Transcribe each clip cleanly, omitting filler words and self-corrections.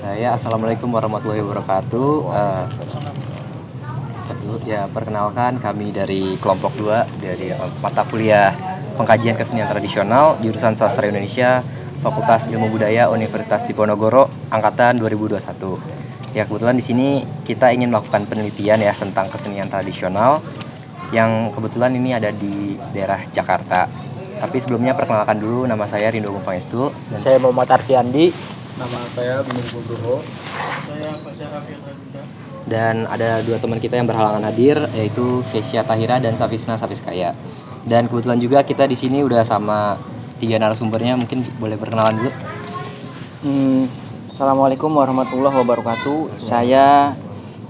Assalamualaikum warahmatullahi wabarakatuh. Perkenalkan kami dari kelompok 2 dari mata kuliah Pengkajian Kesenian Tradisional jurusan Sastra Indonesia, Fakultas Ilmu Budaya Universitas Diponegoro angkatan 2021. Ya, kebetulan di sini kita ingin melakukan penelitian ya tentang kesenian tradisional yang kebetulan ini ada di daerah Jakarta. Tapi sebelumnya perkenalkan dulu, nama saya Rindo Agung Pangestu. Saya Muhammad Arfiandi. Nama saya Bimbo Nugroho. Saya Fajar Rafiq Radita. Dan ada 2 teman kita yang berhalangan hadir, yaitu Kesya Tahira dan Safisna Safiskaya. Dan kebetulan juga kita di sini udah sama 3 narasumbernya, mungkin boleh perkenalan dulu. Assalamualaikum warahmatullahi wabarakatuh. Saya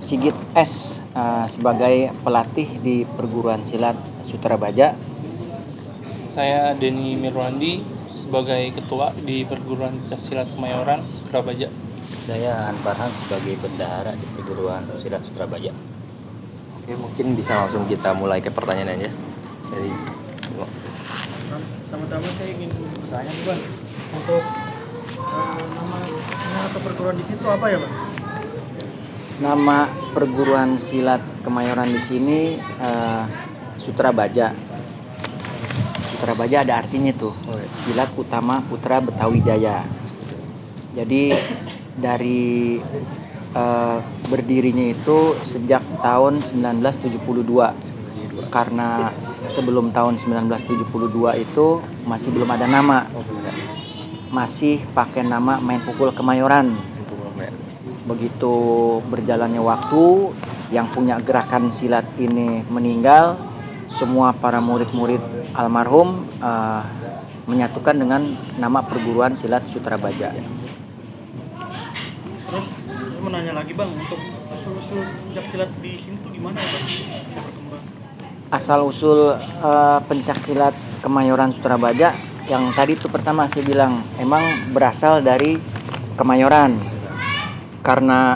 Sigit S sebagai pelatih di perguruan silat Sutra Baja. Saya Denny Mirwandi sebagai ketua di perguruan Pencaksilat Kemayoran Surabaya. Saya Anfarhan sebagai bendahara di perguruan silat Sutra Baja. Oke, mungkin bisa langsung kita mulai ke pertanyaan aja. Dari Pertama-tama saya ingin bertanya nih Bang, untuk nama atau perguruan di situ apa ya Bang? Nama perguruan silat Kemayoran di sini Sutra Baja. Sutra Baja ada artinya tuh, Silat Utama Putra Betawi Jaya. Jadi dari berdirinya itu sejak tahun 1972. Karena sebelum tahun 1972 itu masih belum ada nama. Masih pakai nama Main Pukul Kemayoran. Begitu berjalannya waktu, yang punya gerakan silat ini meninggal, semua para murid-murid almarhum menyatukan dengan nama perguruan silat Sutra Baja. Terus saya mau nanya lagi Bang, untuk asal-usul pencaksilat di sini tuh gimana ya Bang? Bisa berkembang. Asal-usul pencaksilat Kemayoran Sutra Baja yang tadi tuh pertama saya bilang emang berasal dari Kemayoran. Karena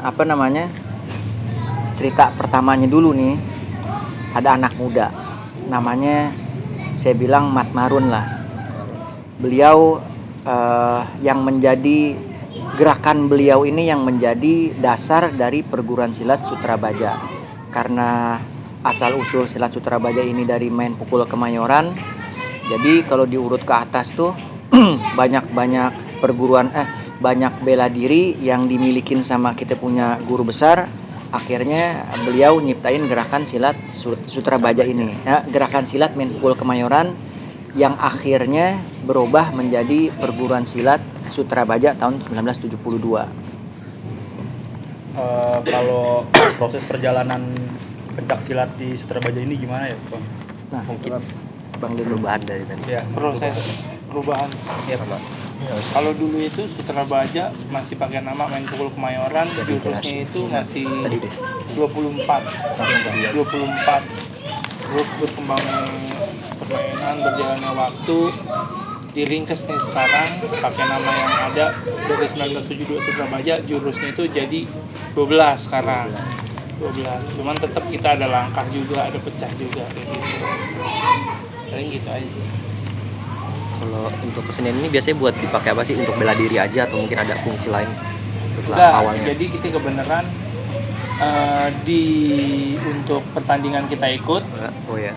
cerita pertamanya dulu nih, ada anak muda namanya saya bilang Mat Marun lah. Beliau yang menjadi gerakan beliau ini yang menjadi dasar dari perguruan silat Sutra Baja. Karena asal usul silat Sutra Baja ini dari Main Pukul Kemayoran. Jadi kalau diurut ke atas tuh banyak bela diri yang dimilikin sama kita punya guru besar. Akhirnya beliau nyiptain gerakan silat Sutra Baja ini, gerakan silat Main Pukul Kemayoran yang akhirnya berubah menjadi perguruan silat Sutra Baja tahun 1972. Kalau proses perjalanan pencaksilat di Sutra Baja ini gimana ya, Bang? Nah, mungkin Bang ada perubahan dari tadi. Ya, Proses perubahan. ya, Sama. Kalau dulu itu Sutra Baja masih pakai nama Main Pukul Kemayoran, jurusnya itu masih Tadi deh. 24. Terus berkembang permainan, berjalannya waktu, diringkes nih sekarang pakai nama yang ada dari 1972 Sutra Baja, jurusnya itu jadi 12 sekarang. 12. Cuman tetap kita ada langkah juga, ada pecah juga kayak gitu. Paling gitu aja. Kalau untuk kesenian ini biasanya buat dipakai apa sih? Untuk bela diri aja atau mungkin ada fungsi lain setelah Enggak, awalnya? jadi kita kebenaran untuk pertandingan kita ikut, Oh ya.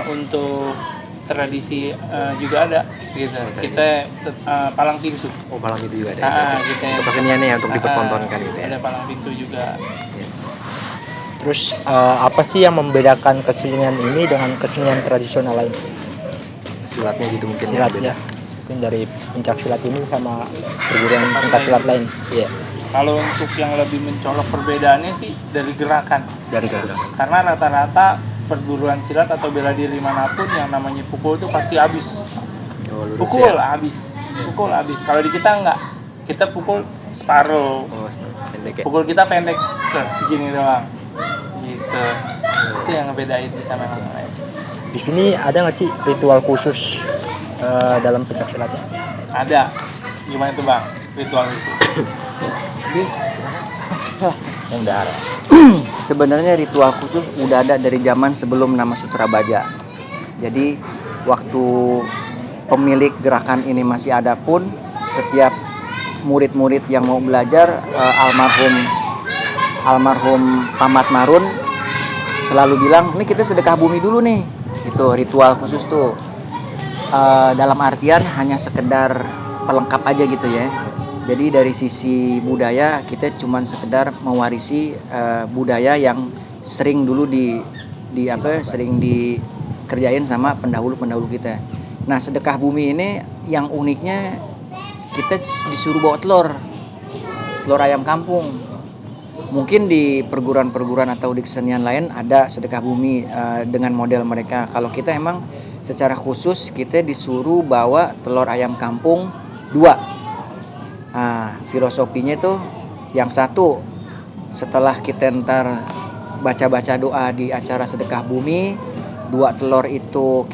untuk tradisi juga ada gitu. Kita palang pintu. Oh, palang itu juga ada. Kita Untuk keseniannya ya, untuk dipertontonkan gitu ya. Ada palang pintu juga. Terus apa sih yang membedakan kesenian ini dengan kesenian tradisional lain? Silatnya gitu mungkin Silatnya, mungkin dari pencaksilat ini sama perguruan pencaksilat lain. Iya. Kalau untuk yang lebih mencolok perbedaannya sih dari gerakan. dari gerakan. Karena rata-rata perguruan silat atau bela diri manapun yang namanya pukul itu pasti habis. Oh, lurus Pukul ya. habis. Pukul habis. Kalau di kita enggak. Kita pukul separuh. Oh, pendek ya. Pukul kita pendek tuh, segini doang. Gitu. Itu yang ngebedain kita memang. Di sini ada nggak sih ritual khusus dalam pencaksilatnya? Ada. Gimana tuh Bang? Ritual itu. Yang dahara. Sebenarnya ritual khusus udah ada dari zaman sebelum nama Sutra Baja. Jadi waktu pemilik gerakan ini masih ada pun, setiap murid-murid yang mau belajar, almarhum Pamat Marun selalu bilang, ini kita sedekah bumi dulu nih. Itu ritual khusus tuh. Dalam artian hanya sekedar pelengkap aja gitu ya. Jadi dari sisi budaya kita cuman sekedar mewarisi budaya yang sering dulu sering dikerjain sama pendahulu-pendahulu kita. Nah, sedekah bumi ini yang uniknya kita disuruh bawa telur ayam kampung. Mungkin di perguruan-perguruan atau di kesenian lain ada sedekah bumi dengan model mereka. Kalau kita emang secara khusus kita disuruh bawa telur ayam kampung 2. Nah, filosofinya itu yang satu, setelah kita ntar baca-baca doa di acara sedekah bumi, 2 telur itu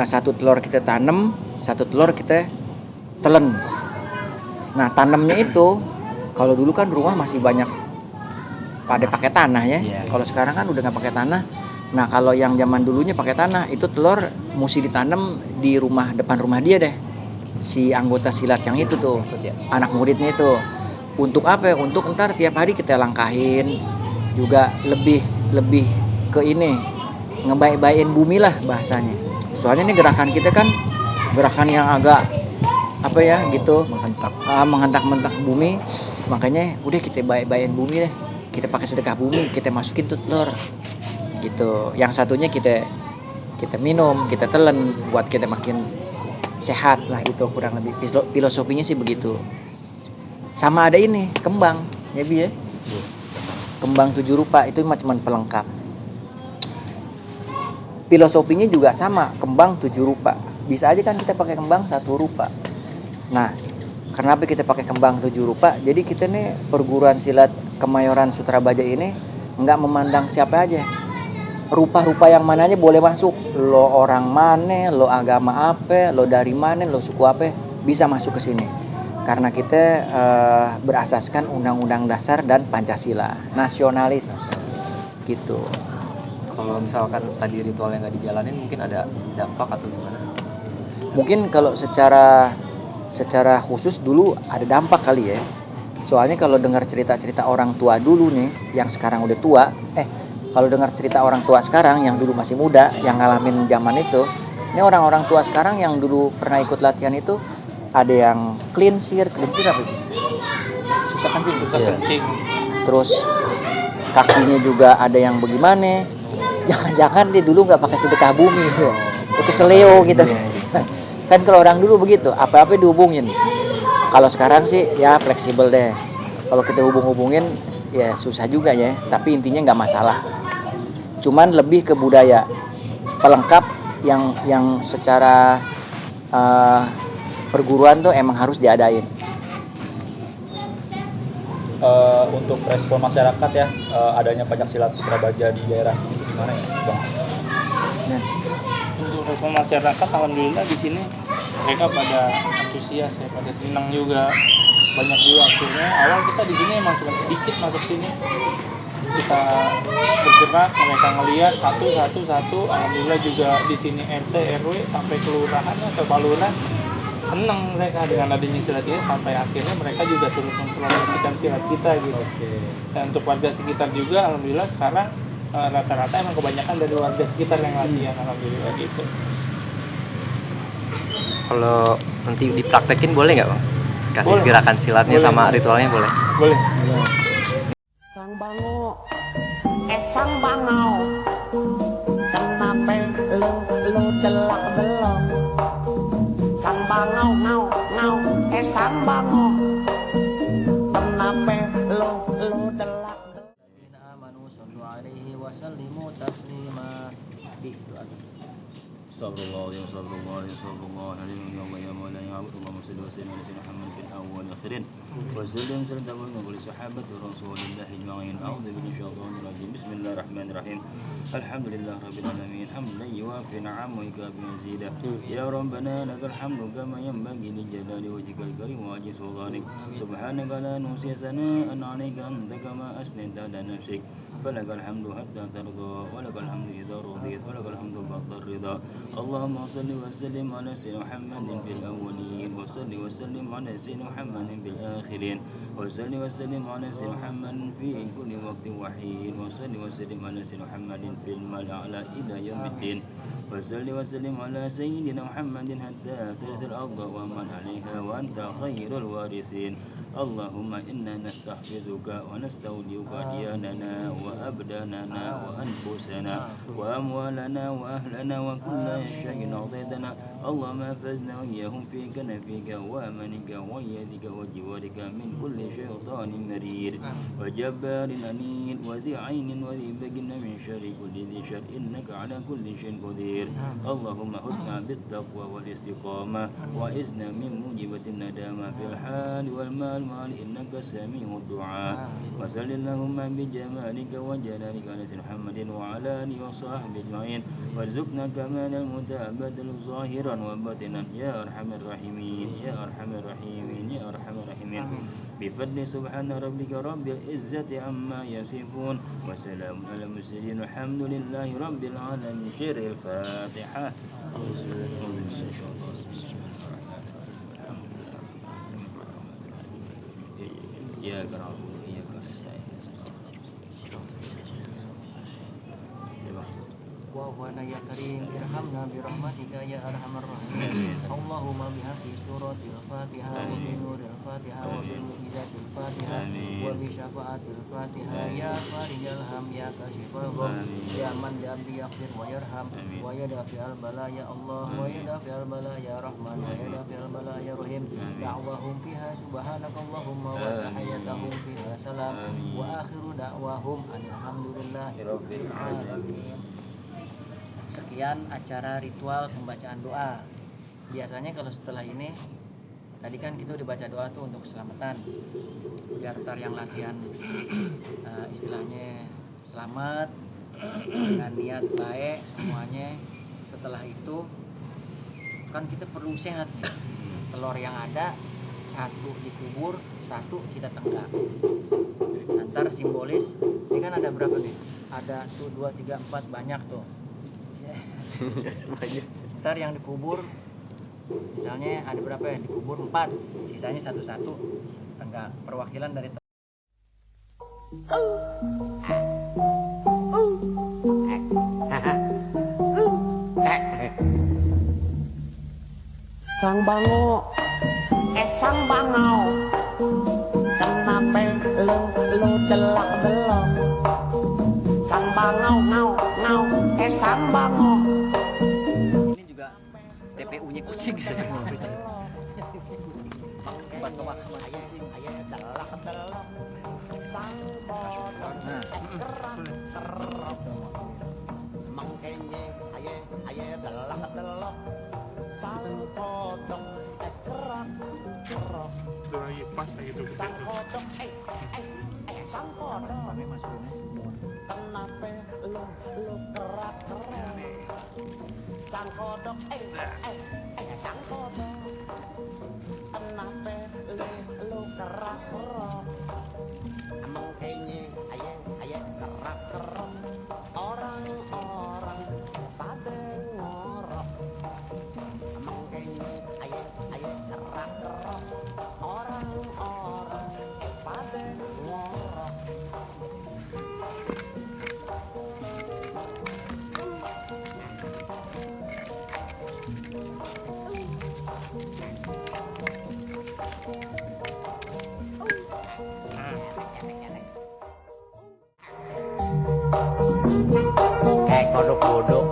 satu telur kita tanam, 1 telur kita telen. Nah, tanamnya itu kalau dulu kan rumah masih banyak pada pakai tanah ya. Kalau sekarang kan udah nggak pakai tanah. Nah, kalau yang zaman dulunya pakai tanah, itu telur mesti ditanam di depan rumah dia deh. Si anggota silat yang itu tuh, anak muridnya itu. Untuk apa? Untuk ntar tiap hari kita langkahin, juga lebih ke ini, ngebaik-baikin bumi lah bahasanya. Soalnya ini gerakan kita kan gerakan yang agak apa ya gitu, menghentak bumi. Makanya udah kita baik-baikin bumi deh. Kita pakai sedekah bumi, kita masukin tuh telur gitu. Yang satunya kita minum, kita telan buat kita makin sehat lah, gitu kurang lebih filosofinya sih begitu. Sama ada ini kembang ya Bi ya, kembang 7 rupa itu cuma pelengkap. Filosofinya juga sama, kembang 7 rupa. Bisa aja kan kita pakai kembang 1 rupa. Nah, kenapa kita pakai kembang 7 rupa? Jadi kita nih perguruan silat Kemayoran Sutrabaja ini nggak memandang siapa aja. Rupa-rupa yang mana aja boleh masuk. Lo orang mana, lo agama apa, lo dari mana, lo suku apa, bisa masuk ke sini. Karena kita berasaskan Undang-Undang Dasar dan Pancasila, nasionalis gitu. Kalau misalkan tadi ritualnya nggak dijalanin, mungkin ada dampak atau gimana? Mungkin kalau secara khusus dulu ada dampak kali ya. Soalnya kalau dengar cerita-cerita orang tua dulu nih, yang sekarang udah tua, kalau dengar cerita orang tua sekarang yang dulu masih muda, yang ngalamin zaman itu, ini orang-orang tua sekarang yang dulu pernah ikut latihan itu, ada yang cleansir apa itu? Susah kencing. Terus kakinya juga ada yang bagaimana? Jangan-jangan dia dulu nggak pakai sedekah bumi, pakai seleo gitu. Kan kalau orang dulu begitu, apa-apa dihubungin. Kalau sekarang sih ya fleksibel deh. Kalau kita hubungin ya susah juga ya, tapi intinya nggak masalah. Cuman lebih ke budaya pelengkap yang secara perguruan tuh emang harus diadain. Untuk respon masyarakat ya, adanya pencaksilat Sutrabaja di daerah sini itu gimana ya, Bang? Nah, Untuk respon masyarakat, alhamdulillah di sini mereka pada antusias ya, pada senang juga. Banyak juga akhirnya. Awal kita di sini emang cuma sedikit masuk sini. Kita bergerak, mereka ngelihat satu. Alhamdulillah juga di sini RT, RW sampai kelurahan atau palura senang mereka dengan adanya silat ini, sampai akhirnya mereka juga terus mempromosikan silat kita gitu. Dan untuk warga sekitar juga alhamdulillah sekarang rata-rata emang kebanyakan dari warga sekitar yang latihan, alhamdulillah gitu. Kalau nanti dipraktekin boleh nggak Bang? Kasih Boleh. gerakan silatnya Boleh. sama ritualnya boleh? Boleh. Sang bango, sang bangau, kenapa lo delak belok? Sang bangau ngau, sang bango, kenapa lo delak belok? amanu sallu alaihi wa sallimu taslima. Sallallahu alaihi wasallam ya maulana ya Allahumma salli wa sallim ala sayyidina Muhammad fil awwal wa akhirin wa sallim sallallahu alaihi wa sahabat rasulillah ajma'in a'udzu billahi syaitanir rajim bismillahirrahmanirrahim alhamdulillah rabbil alamin hamdan yuwafi ni'amahu wa yukafi mazidah ya rabbana lakal hamdu kama yanbaghi li jalali wajhikal karim wa ajli sultanik subhanaka la nuhsi sana'an 'alaika anta kama asnayta ala nafsik فلك الحمد حتى ترضى ولك الحمد إذا رضيت ولك الحمد بعد الرضا اللهم صل وسلم على سيدنا محمد في الأولين وصل وسلم على سيدنا محمد في الآخرين وصل وسلم على سيدنا محمد في كل وقت وحين وصل وسلم على سيدنا محمد في الملأ الأعلى إلى يوم الدين وصل وسلم على سيدنا محمد حتى ترث الأرض ومن عليها وأنت خير الوارثين اللهم إنا نستحفظك ونستودعك دياننا وأبداننا وأنفسنا وأموالنا وأهلنا وكل شيء أعطيتنا اللهم احفظنا وإياهم في كنفك وأمنك ويدك وجوارك من كل شيطان مريد وجبار أنيد وذي عين وذي بقن من شر كل ذي شر إنك على كل شيء قدير اللهم خذنا بالتقوى والاستقامة وإذنا من موجبة الندامة في الحال والمال إنك سميع الدعاء وصل اللهم بجمالك وجلالك على سيدنا محمد وعلى آله وصحبه أجمعين وارزقنا كمال المتابعة ظاهرا وباطنا يا أرحم الراحمين يا أرحم الراحمين يا أرحم الراحمين بفضل سبحان ربك رب العزة عما يصفون وسلام على المرسلين الحمد لله رب العالمين شر الفاتحة يا كرام يا كرام Wahwana ya karim irhamna birahmatika ya arhamar rahimin Allahumma bihaqqi suratil Fatihah wa bi nuril Fatihah wa bi mu'jizatil Fatihah wa bi syafaatil Fatihah ya farijal ham ya kashifal gham ya man bi yaghfir wa yarham wa yadafi al bala ya Allah wa yadafi al bala ya Rahman wa yadafi al bala ya Rahim da'wahum fiha subhanakallahumma wa tahiyyatuhum fiha salam wa akhiru da'wahum alhamdulillahi rabbil alamin. Sekian acara ritual pembacaan doa. Biasanya kalau setelah ini, tadi kan kita udah baca doa tuh untuk keselamatan, biar ntar yang latihan istilahnya selamat dengan niat baik semuanya. Setelah itu kan kita perlu sehat nih. Telur yang ada satu dikubur, satu kita tenggak. Antar simbolis. Ini kan ada berapa nih? Ada 1, 2, 3, 4 banyak tuh. Ntar yang dikubur misalnya ada berapa ya, dikubur 4, sisanya satu-satu tenggak, perwakilan dari Sang Bango, sang Bangau, kenapa lo delak belok? Sang Bangau, ngau, sang Bango. ini juga TPU-nya kucing. Bantu makan kucing, Ayah delak belok. Sang bodong, kerap. Mangkenya, ayah delak belok. Sang bodong, kerap. Doa pas lagi tuh. Sang kodok, sang kodok. Kenapa lo kerak? Sang kodok, sang kodok. Kenapa lo kerak? Mengkenye, ayah kerak. Orang-orang pada ngorok. Mengkenye, ayah kerak. Orang-orang pada ngorok. Kayak kodok-kodok.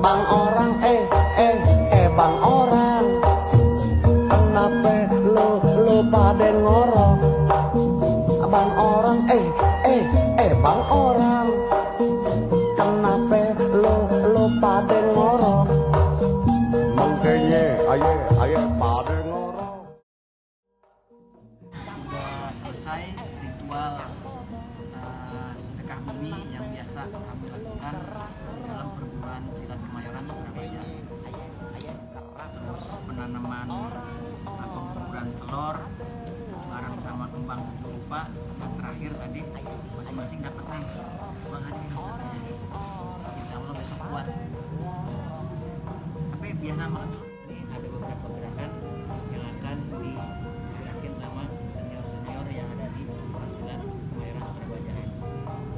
Bang orang, bang orang. Kenapa lo pada ngorok? Bang orang, bang orang. Kenapa lo pada ngorok? Mengkenye, ayah pada ngorok. Sudah selesai ritual sedekah bumi yang biasa kami lakukan dalam perguruan silat Kemayoran Surabaya. Terus penanaman pemburuan telur bareng sama kembang tujuh rupa, dan terakhir tadi masing-masing dapat nih uang hari ini katanya. Insya Allah besok kuat. Tapi biasa banget dulu. Ini ada beberapa gerakan yang akan digerakin sama senior-senior yang ada di perguruan silat Kemayoran Surabaya.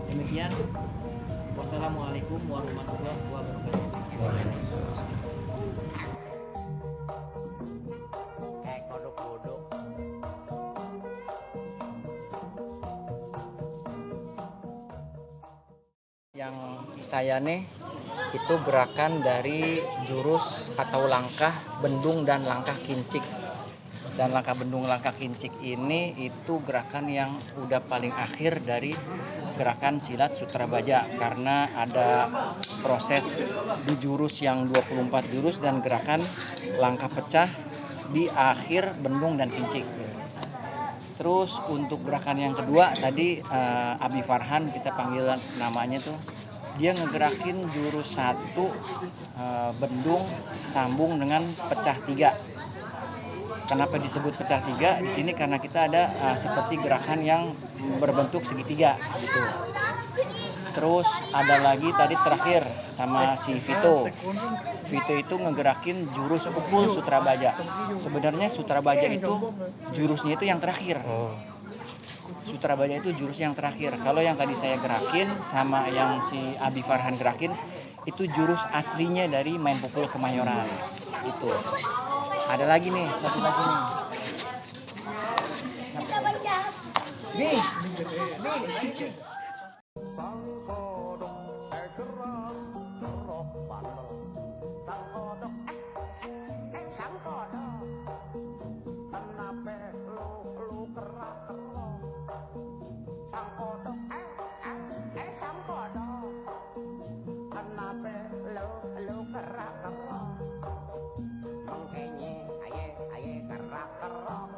Demikian, wassalamualaikum warahmatullahi wabarakatuh. Yang saya nih itu gerakan dari jurus atau langkah bendung dan langkah kincik. Dan langkah bendung langkah kincik ini itu gerakan yang udah paling akhir dari gerakan silat Sutra Baja, karena ada proses di jurus yang 24 jurus dan gerakan langkah pecah di akhir bendung dan kincik. Terus untuk gerakan yang kedua tadi Abi Farhan, kita panggil namanya tuh, dia ngegerakin jurus 1 bendung sambung dengan pecah 3. Kenapa disebut pecah 3 di sini? Karena kita ada seperti gerakan yang berbentuk segitiga gitu. Terus ada lagi tadi terakhir sama si Vito. Vito itu ngegerakin jurus pukul Sutra Baja. Sebenarnya Sutra Baja itu jurusnya itu yang terakhir. Sutra Baja itu jurus yang terakhir. Kalau yang tadi saya gerakin sama yang si Abi Farhan gerakin itu jurus aslinya dari main pukul Kemayoran. Itu. Ada lagi nih, satu lagi nih. Nih. Sang kodok gerak gerok bandel. Sang kodok sang kodok. Kenapa lu gerak gerok? Sang kodok sang kodok. Kenapa lu gerak gerok? Mengkenye aye gerak gerok.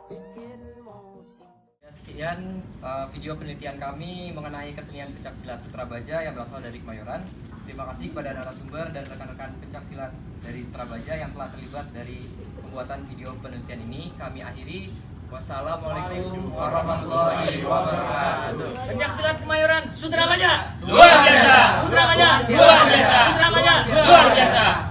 Bikin musik. Sekian video penelitian kami mengenai kesenian pencaksilat Sutra Baja yang berasal dari Kemayoran. Terima kasih kepada narasumber dan rekan-rekan pencaksilat dari Sutra Baja yang telah terlibat dari pembuatan video penelitian ini. Kami akhiri. Wassalamualaikum warahmatullahi wabarakatuh. Pencaksilat Kemayoran Sutra Baja. Luar biasa. Sutra Baja. Luar biasa. Sutra Baja. Luar biasa.